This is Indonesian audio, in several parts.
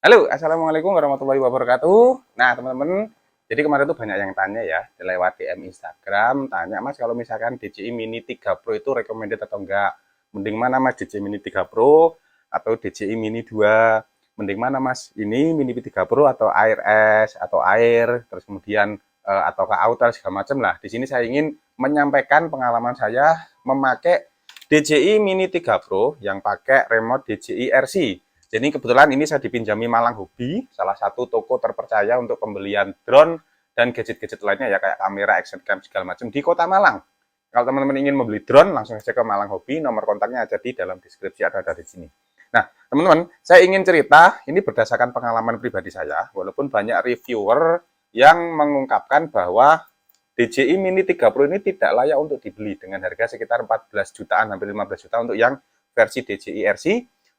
Halo, assalamualaikum warahmatullahi wabarakatuh. Nah, teman-teman, jadi kemarin tuh banyak yang tanya ya, lewat DM Instagram, tanya Mas kalau misalkan DJI Mini 3 Pro itu recommended atau enggak? Mending mana Mas, DJI Mini 3 Pro atau DJI Mini 2? Mending mana Mas? Ini Mini 3 Pro atau Air S atau Air, terus kemudian ataukah Outer segala macam lah. Di sini saya ingin menyampaikan pengalaman saya memakai DJI Mini 3 Pro yang pakai remote DJI RC. Jadi kebetulan ini saya dipinjami Malang Hobi, salah satu toko terpercaya untuk pembelian drone dan gadget-gadget lainnya ya kayak kamera, action cam segala macam di Kota Malang. Kalau teman-teman ingin membeli drone, langsung saja ke Malang Hobi, nomor kontaknya ada di dalam deskripsi ada di sini. Nah, teman-teman, saya ingin cerita, ini berdasarkan pengalaman pribadi saya, walaupun banyak reviewer yang mengungkapkan bahwa DJI Mini 3 Pro ini tidak layak untuk dibeli dengan harga sekitar 14 jutaan, hampir 15 juta untuk yang versi DJI RC,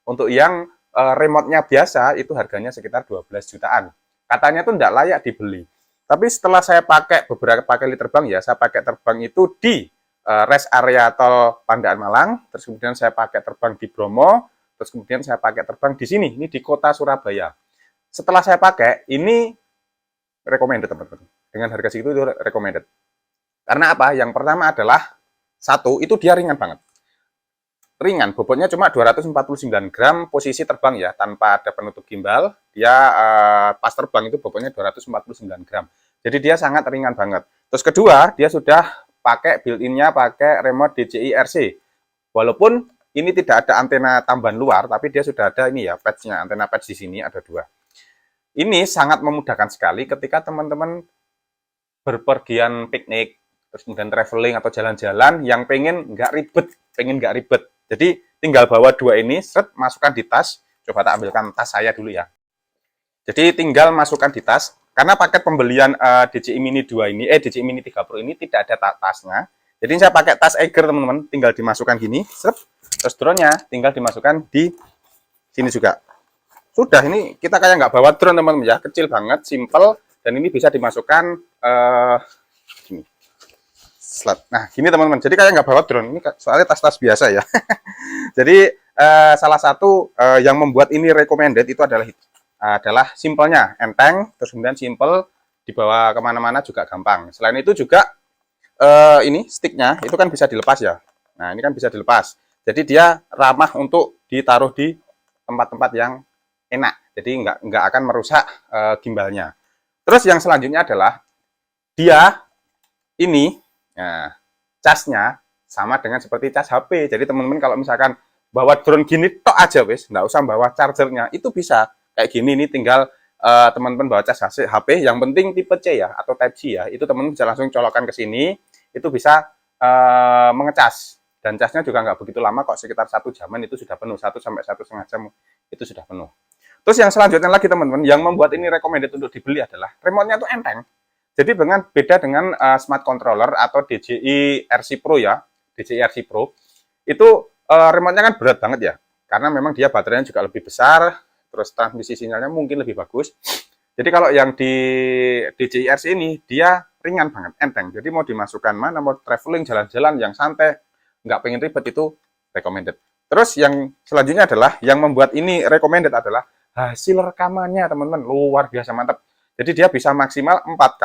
untuk yang remote-nya biasa itu harganya sekitar 12 jutaan. Katanya tuh tidak layak dibeli. Tapi setelah saya pakai beberapa kali terbang ya, saya pakai terbang itu di rest area tol Pandaan Malang, terus kemudian saya pakai terbang di Bromo, terus kemudian saya pakai terbang di sini, ini di kota Surabaya. Setelah saya pakai, ini recommended teman-teman. Dengan harga segitu itu recommended. Karena apa? Yang pertama adalah satu, itu dia ringan banget. Ringan, bobotnya cuma 249 gram posisi terbang ya, tanpa ada penutup gimbal. Dia pas terbang itu bobotnya 249 gram. Jadi dia sangat ringan banget. Terus kedua, dia sudah pakai built-in-nya pakai remote DJI RC. Walaupun ini tidak ada antena tambahan luar, tapi dia sudah ada ini ya, patch-nya. Antena patch di sini ada dua. Ini sangat memudahkan sekali ketika teman-teman berpergian piknik, terus kemudian traveling atau jalan-jalan yang pengen nggak ribet. Jadi tinggal bawa dua ini, set, masukkan di tas. Coba tak ambilkan tas saya dulu ya. Jadi tinggal masukkan di tas. Karena paket pembelian DJI Mini 2 ini, DJI Mini 3 Pro ini tidak ada tasnya. Jadi saya pakai tas Eiger teman-teman, tinggal dimasukkan gini, set. Terus drone-nya tinggal dimasukkan di sini juga. Sudah, ini kita kayak nggak bawa drone teman-teman ya, kecil banget, simple, dan ini bisa dimasukkan gini. Nah, gini teman-teman. Jadi kayak nggak bawa drone. Ini soalnya tas-tas biasa ya. Jadi salah satu yang membuat ini recommended itu adalah simpelnya, enteng, terus kemudian simple, dibawa kemana-mana juga gampang. Selain itu juga ini sticknya itu kan bisa dilepas ya. Nah, ini kan bisa dilepas. Jadi dia ramah untuk ditaruh di tempat-tempat yang enak. Jadi nggak akan merusak gimbalnya. Terus yang selanjutnya adalah dia ini. Nah, casnya sama dengan seperti cas HP. Jadi teman-teman kalau misalkan bawa drone gini tok aja wis, nggak usah bawa chargernya, itu bisa. Kayak gini nih tinggal teman-teman bawa cas HP, yang penting tipe C ya atau Type C ya. Itu teman-teman bisa langsung colokkan ke sini, itu bisa mengecas. Dan casnya juga nggak begitu lama kok, sekitar 1 jaman itu sudah penuh, 1 sampai 1,5 jam itu sudah penuh. Terus yang selanjutnya lagi teman-teman, yang membuat ini recommended untuk dibeli adalah remote-nya tuh enteng. Jadi beda dengan smart controller atau DJI RC Pro ya, DJI RC Pro, itu remote-nya kan berat banget ya, karena memang dia baterainya juga lebih besar, terus transmisi sinyalnya mungkin lebih bagus. Jadi kalau yang di DJI RC ini, dia ringan banget, enteng. Jadi mau dimasukkan mana, mau traveling, jalan-jalan yang santai, nggak pengen ribet, itu recommended. Terus yang selanjutnya adalah, yang membuat ini recommended adalah hasil rekamannya teman-teman, luar biasa mantap. Jadi dia bisa maksimal 4K,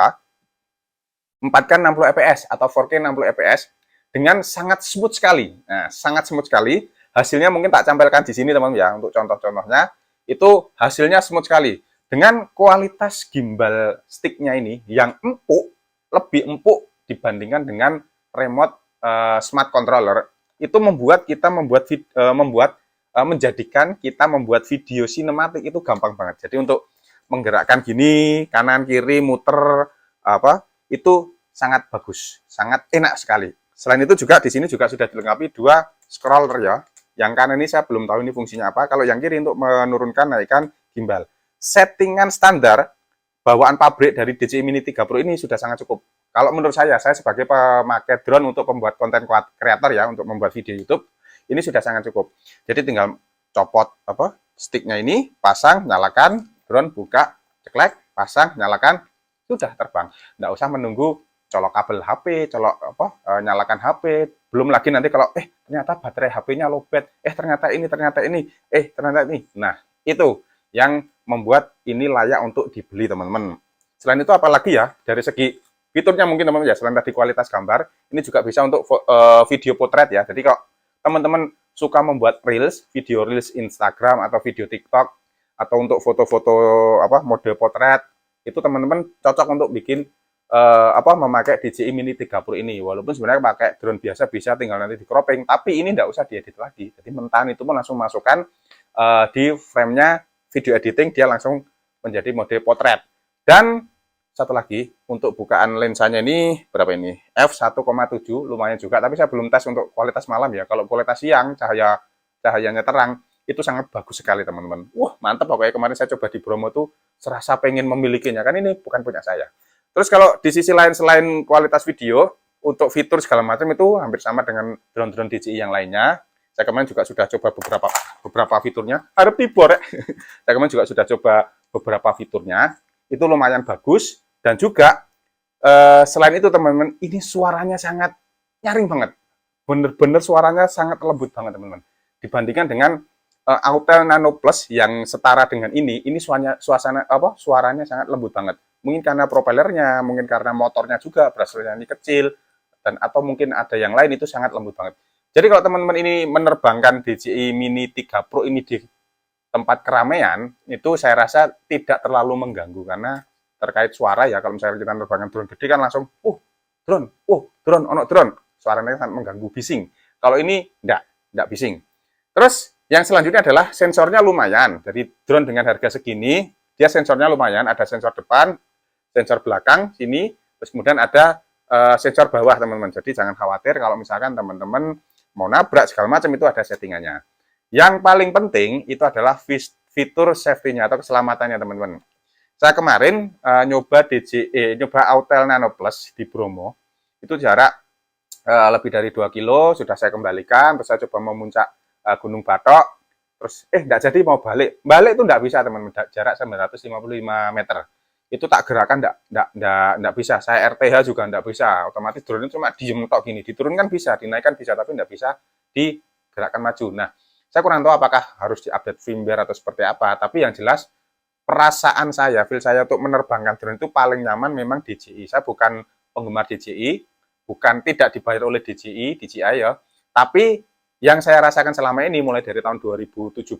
4K 60 fps atau 4K 60 fps dengan sangat smooth sekali. Nah, sangat smooth sekali. Hasilnya mungkin tak campelkan di sini teman-teman ya, untuk contoh-contohnya. Itu hasilnya smooth sekali. Dengan kualitas gimbal sticknya ini yang empuk, lebih empuk dibandingkan dengan remote smart controller, itu membuat kita menjadikan kita membuat video sinematik itu gampang banget. Jadi untuk menggerakkan gini, kanan kiri muter itu sangat bagus, sangat enak sekali. Selain itu juga di sini juga sudah dilengkapi 2 scroller ya. Yang kanan ini saya belum tahu ini fungsinya apa. Kalau yang kiri untuk menurunkan naikkan gimbal. Settingan standar bawaan pabrik dari DJI Mini 3 Pro ini sudah sangat cukup. Kalau menurut saya sebagai pemakai drone untuk pembuat konten kreator ya, untuk membuat video YouTube, ini sudah sangat cukup. Jadi tinggal copot sticknya ini, pasang, nyalakan, drone buka, ceklek, pasang, nyalakan, sudah terbang. Nggak usah menunggu colok kabel HP, nyalakan HP. Belum lagi nanti kalau ternyata baterai HP-nya lowbat, ternyata ini. Nah, itu yang membuat ini layak untuk dibeli teman-teman. Selain itu apalagi ya, dari segi fiturnya mungkin teman-teman ya, selain tadi kualitas gambar, ini juga bisa untuk video potret ya. Jadi kalau teman-teman suka membuat reels, video reels Instagram atau video TikTok, atau untuk foto-foto mode potret, itu teman-teman cocok untuk bikin memakai DJI Mini 30 ini. Walaupun sebenarnya pakai drone biasa bisa, tinggal nanti di cropping, tapi ini tidak usah diedit lagi. Jadi mentahan itu pun langsung masukkan di frame-nya video editing, dia langsung menjadi mode potret. Dan satu lagi, untuk bukaan lensanya ini berapa ini? f1,7, lumayan juga, tapi saya belum tes untuk kualitas malam ya. Kalau kualitas siang, cahayanya terang, itu sangat bagus sekali teman-teman. Wah, mantap pokoknya. Kemarin saya coba di Bromo tuh serasa pengen memilikinya, kan ini bukan punya saya. Terus kalau di sisi lain, selain kualitas video, untuk fitur segala macam itu hampir sama dengan drone-drone DJI yang lainnya. Saya kemarin juga sudah coba beberapa fiturnya. Harap tibor ya. Saya kemarin juga sudah coba beberapa fiturnya. Itu lumayan bagus. Dan juga selain itu teman-teman, ini suaranya sangat nyaring banget. Bener-bener suaranya sangat lembut banget teman-teman. Dibandingkan dengan Autel Nano Plus yang setara dengan ini suaranya sangat lembut banget. Mungkin karena propellernya, mungkin karena motornya juga, brushless-nya ini kecil, dan atau mungkin ada yang lain, itu sangat lembut banget. Jadi kalau teman-teman ini menerbangkan DJI Mini 3 Pro ini di tempat keramaian, itu saya rasa tidak terlalu mengganggu, karena terkait suara ya, kalau misalnya kita menerbangkan drone gede kan langsung, drone, ono drone, suaranya sangat mengganggu, bising. Kalau ini enggak bising. Terus yang selanjutnya adalah sensornya lumayan. Jadi drone dengan harga segini, dia sensornya lumayan, ada sensor depan, sensor belakang sini, terus kemudian ada sensor bawah teman-teman. Jadi jangan khawatir kalau misalkan teman-teman mau nabrak segala macam, itu ada settingannya. Yang paling penting itu adalah fitur safety-nya atau keselamatannya teman-teman. Saya kemarin nyoba Autel Nano Plus di Bromo, itu jarak lebih dari 2 kilo, sudah saya kembalikan, terus saya coba memuncak Gunung Batok, terus enggak jadi mau balik itu enggak bisa teman-teman, jarak 955 meter. Itu tak gerakan enggak bisa, saya RTH juga enggak bisa, otomatis drone itu cuma diem tok gini, diturunkan bisa, dinaikkan bisa, tapi enggak bisa digerakkan maju. Nah, saya kurang tahu apakah harus diupdate firmware atau seperti apa, tapi yang jelas perasaan saya, feel saya untuk menerbangkan drone itu paling nyaman memang DJI. Saya bukan penggemar DJI, bukan tidak dibayar oleh DJI ya, tapi yang saya rasakan selama ini mulai dari tahun 2017-16,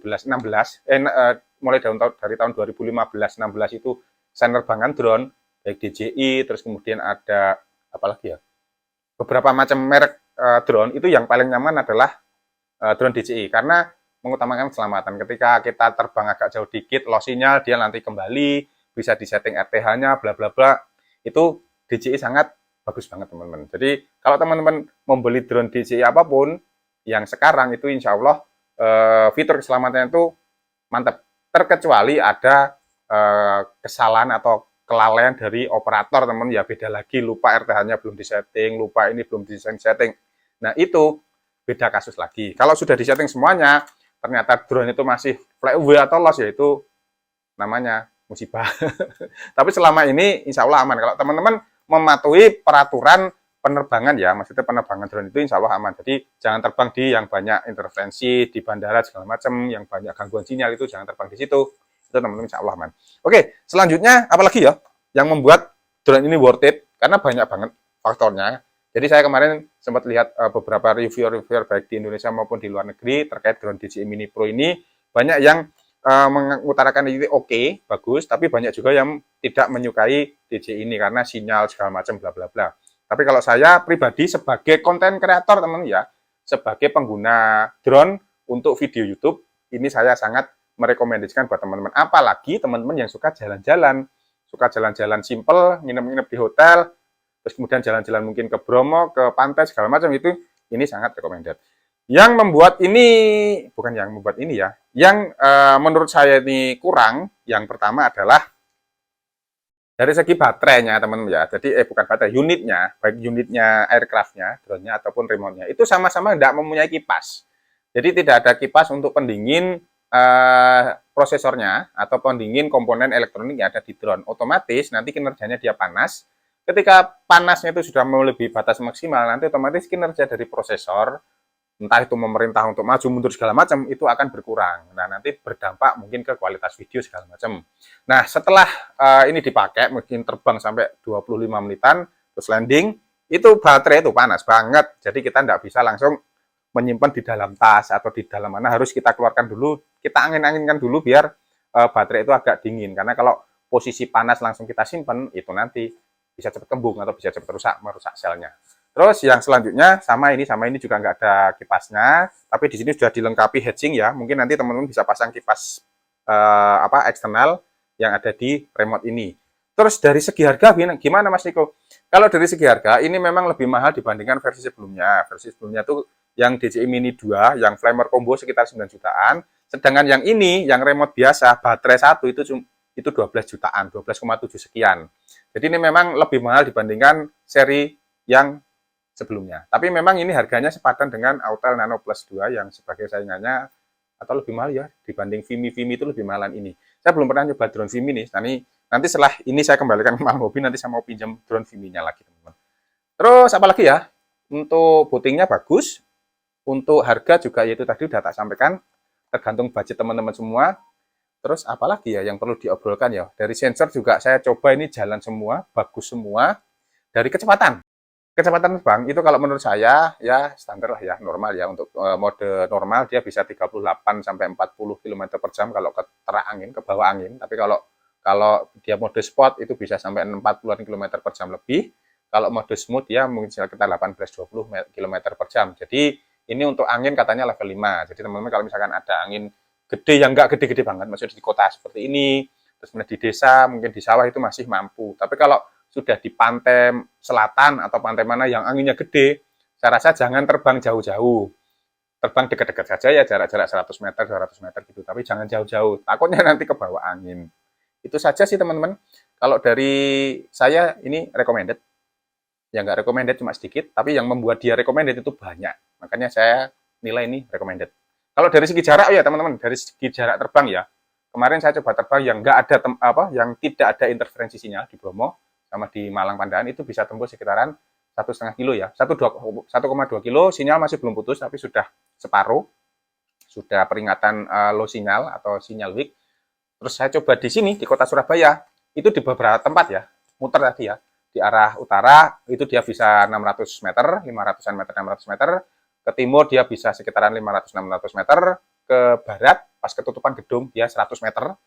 mulai dari tahun 2015-16 itu saya nerbangkan drone, baik DJI, terus kemudian ada apalagi ya, beberapa macam merek drone, itu yang paling nyaman adalah drone DJI, karena mengutamakan keselamatan. Ketika kita terbang agak jauh dikit, loss sinyal, dia nanti kembali, bisa disetting RTH-nya, bla bla bla, itu DJI sangat bagus banget teman-teman. Jadi kalau teman-teman membeli drone DJI apapun, yang sekarang itu insya Allah fitur keselamatannya itu mantap. Terkecuali ada kesalahan atau kelalaian dari operator teman, ya beda lagi, lupa RTH-nya belum disetting, lupa ini belum disetting. Nah itu beda kasus lagi. Kalau sudah disetting semuanya, ternyata drone itu masih flyaway atau loss, ya itu namanya musibah. Tapi selama ini insya Allah aman. Kalau teman-teman mematuhi peraturan penerbangan ya, maksudnya penerbangan drone itu insya Allah aman. Jadi jangan terbang di yang banyak intervensi, di bandara segala macam, yang banyak gangguan sinyal, itu jangan terbang di situ. Itu teman-teman insya Allah aman. Oke, selanjutnya apalagi ya yang membuat drone ini worth it, karena banyak banget faktornya. Jadi saya kemarin sempat lihat beberapa reviewer baik di Indonesia maupun di luar negeri terkait drone DJI Mini Pro ini, banyak yang mengutarakan ini oke, bagus, tapi banyak juga yang tidak menyukai DJI ini karena sinyal segala macam bla bla bla. Tapi kalau saya pribadi sebagai konten kreator teman ya, sebagai pengguna drone untuk video YouTube, ini saya sangat merekomendasikan buat teman-teman. Apalagi teman-teman yang suka jalan-jalan simple, nginep-nginep di hotel, terus kemudian jalan-jalan mungkin ke Bromo, ke pantai segala macam, itu ini sangat recommended. Yang membuat ini, bukan yang membuat ini ya, yang menurut saya ini kurang, yang pertama adalah dari segi baterainya teman-teman ya. Jadi bukan baterai, unitnya, baik unitnya aircraft-nya, drone-nya ataupun remote-nya, itu sama-sama tidak mempunyai kipas. Jadi tidak ada kipas untuk pendingin prosesornya atau pendingin komponen elektronik yang ada di drone. Otomatis nanti kinerjanya dia panas. Ketika panasnya itu sudah melebihi batas maksimal, nanti otomatis kinerja dari prosesor, entah itu pemerintah untuk maju mundur segala macam, itu akan berkurang. Nah, nanti berdampak mungkin ke kualitas video segala macam. Nah, setelah ini dipakai, mungkin terbang sampai 25 menitan, terus landing, itu baterai itu panas banget. Jadi kita nggak bisa langsung menyimpan di dalam tas atau di dalam mana, harus kita keluarkan dulu, kita angin-anginkan dulu biar baterai itu agak dingin. Karena kalau posisi panas langsung kita simpan, itu nanti bisa cepat kembung atau bisa cepat merusak selnya. Terus yang selanjutnya sama ini juga nggak ada kipasnya, tapi di sini sudah dilengkapi heatsink ya. Mungkin nanti teman-teman bisa pasang kipas eksternal yang ada di remote ini. Terus dari segi harga gimana Mas Niko? Kalau dari segi harga ini memang lebih mahal dibandingkan versi sebelumnya. Versi sebelumnya tuh yang DJI Mini 2, yang Flamer Combo sekitar 9 jutaan. Sedangkan yang ini, yang remote biasa, baterai 1 itu 12 jutaan, 12,7 sekian. Jadi ini memang lebih mahal dibandingkan seri yang sebelumnya. Tapi memang ini harganya sepadan dengan Autel Nano Plus 2 yang sebagai saingannya atau lebih mahal ya dibanding Vimi itu lebih mahalan ini. Saya belum pernah nyoba drone Vimi nih. Nanti setelah ini saya kembalikan ke Malang Hobi, nanti saya mau pinjam drone Vimi-nya lagi, teman-teman. Terus apalagi ya? Untuk bootingnya bagus. Untuk harga juga yaitu tadi udah tak sampaikan, tergantung budget teman-teman semua. Terus apalagi ya yang perlu diobrolkan ya? Dari sensor juga saya coba ini jalan semua, bagus semua. Dari kecepatan terbang itu kalau menurut saya ya standar lah ya, normal ya. Untuk mode normal dia bisa 38 sampai 40 km per jam kalau ke terak angin, ke bawah angin. Tapi kalau dia mode sport itu bisa sampai 40 km per jam lebih. Kalau mode smooth ya mungkin sekitar 18-20 km per jam. Jadi ini untuk angin katanya level 5. Jadi teman-teman kalau misalkan ada angin gede yang enggak gede-gede banget, maksudnya di kota seperti ini, terus di desa, mungkin di sawah itu masih mampu. Tapi kalau sudah di pantai selatan atau pantai mana yang anginnya gede, saya rasa jangan terbang jauh-jauh. Terbang dekat-dekat saja ya, jarak-jarak 100 meter, 200 meter gitu. Tapi jangan jauh-jauh, takutnya nanti ke bawah angin. Itu saja sih teman-teman. Kalau dari saya ini recommended. Ya nggak recommended cuma sedikit, tapi yang membuat dia recommended itu banyak. Makanya saya nilai ini recommended. Kalau dari segi jarak ya teman-teman, dari segi jarak terbang ya. Kemarin saya coba terbang yang nggak ada yang tidak ada interferensi sinyal di Bromo sama di Malang Pandaan itu bisa tembus sekitaran 1,5 kilo ya, 1,2 kilo sinyal masih belum putus tapi sudah separuh, sudah peringatan low sinyal atau sinyal weak. Terus saya coba di sini di kota Surabaya itu di beberapa tempat ya, muter tadi ya, di arah utara itu dia bisa 600 meter, 500-an meter, 600 meter, ke timur dia bisa sekitaran 500-600 meter, ke barat pas ketutupan gedung dia 100 meter,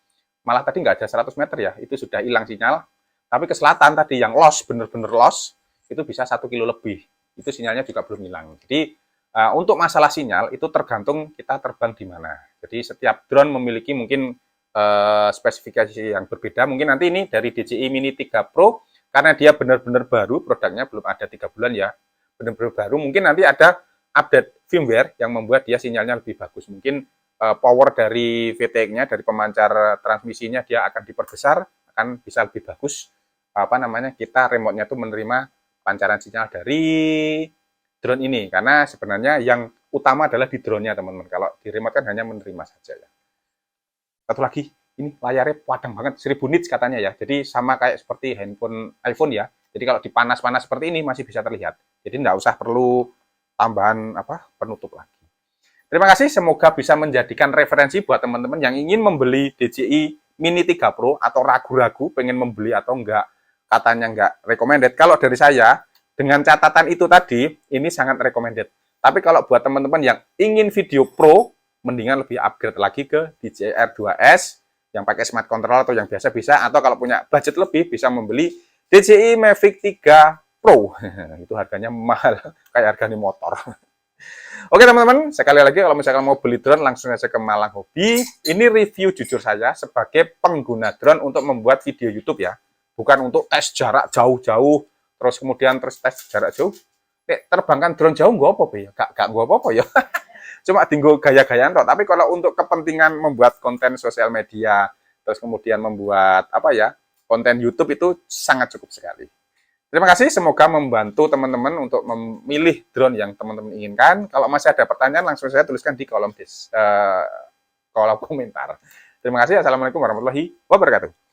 malah tadi nggak ada 100 meter ya, itu sudah hilang sinyal. Tapi ke selatan tadi yang lost, bener-bener lost, itu bisa 1 kilo lebih. Itu sinyalnya juga belum hilang. Jadi untuk masalah sinyal itu tergantung kita terbang di mana. Jadi setiap drone memiliki mungkin spesifikasi yang berbeda. Mungkin nanti ini dari DJI Mini 3 Pro, karena dia benar-benar baru, produknya belum ada 3 bulan ya, benar-benar baru. Mungkin nanti ada update firmware yang membuat dia sinyalnya lebih bagus. Mungkin power dari VTX-nya, dari pemancar transmisinya dia akan diperbesar, akan bisa lebih bagus. Kita remote-nya tuh menerima pancaran sinyal dari drone ini, karena sebenarnya yang utama adalah di drone-nya teman-teman. Kalau di remote kan hanya menerima saja ya. Satu lagi, ini layarnya padang banget, 1000 nits katanya ya. Jadi sama kayak seperti handphone iPhone ya. Jadi kalau dipanas-panas seperti ini masih bisa terlihat. Jadi nggak usah perlu tambahan penutup lagi. Terima kasih, semoga bisa menjadikan referensi buat teman-teman yang ingin membeli DJI Mini 3 Pro atau ragu-ragu pengen membeli atau enggak, katanya enggak recommended. Kalau dari saya, dengan catatan itu tadi, ini sangat recommended. Tapi kalau buat teman-teman yang ingin video pro, mendingan lebih upgrade lagi ke DJI R2S, yang pakai smart control atau yang biasa bisa, atau kalau punya budget lebih, bisa membeli DJI Mavic 3 Pro. Itu harganya mahal, kayak harganya motor. Oke teman-teman, sekali lagi kalau misalkan mau beli drone langsung aja ke Malang Hobi. Ini review jujur saya sebagai pengguna drone untuk membuat video YouTube ya. Bukan untuk tes jarak jauh-jauh, terus kemudian tes jarak jauh. Terbangkan drone jauh nggak apa-apa ya? Nggak apa-apa ya. Cuma tinggal gaya-gayaan toh. Tapi kalau untuk kepentingan membuat konten sosial media, terus kemudian membuat konten YouTube itu sangat cukup sekali. Terima kasih, semoga membantu teman-teman untuk memilih drone yang teman-teman inginkan. Kalau masih ada pertanyaan, langsung saya tuliskan di kolom komentar. Terima kasih, assalamualaikum warahmatullahi wabarakatuh.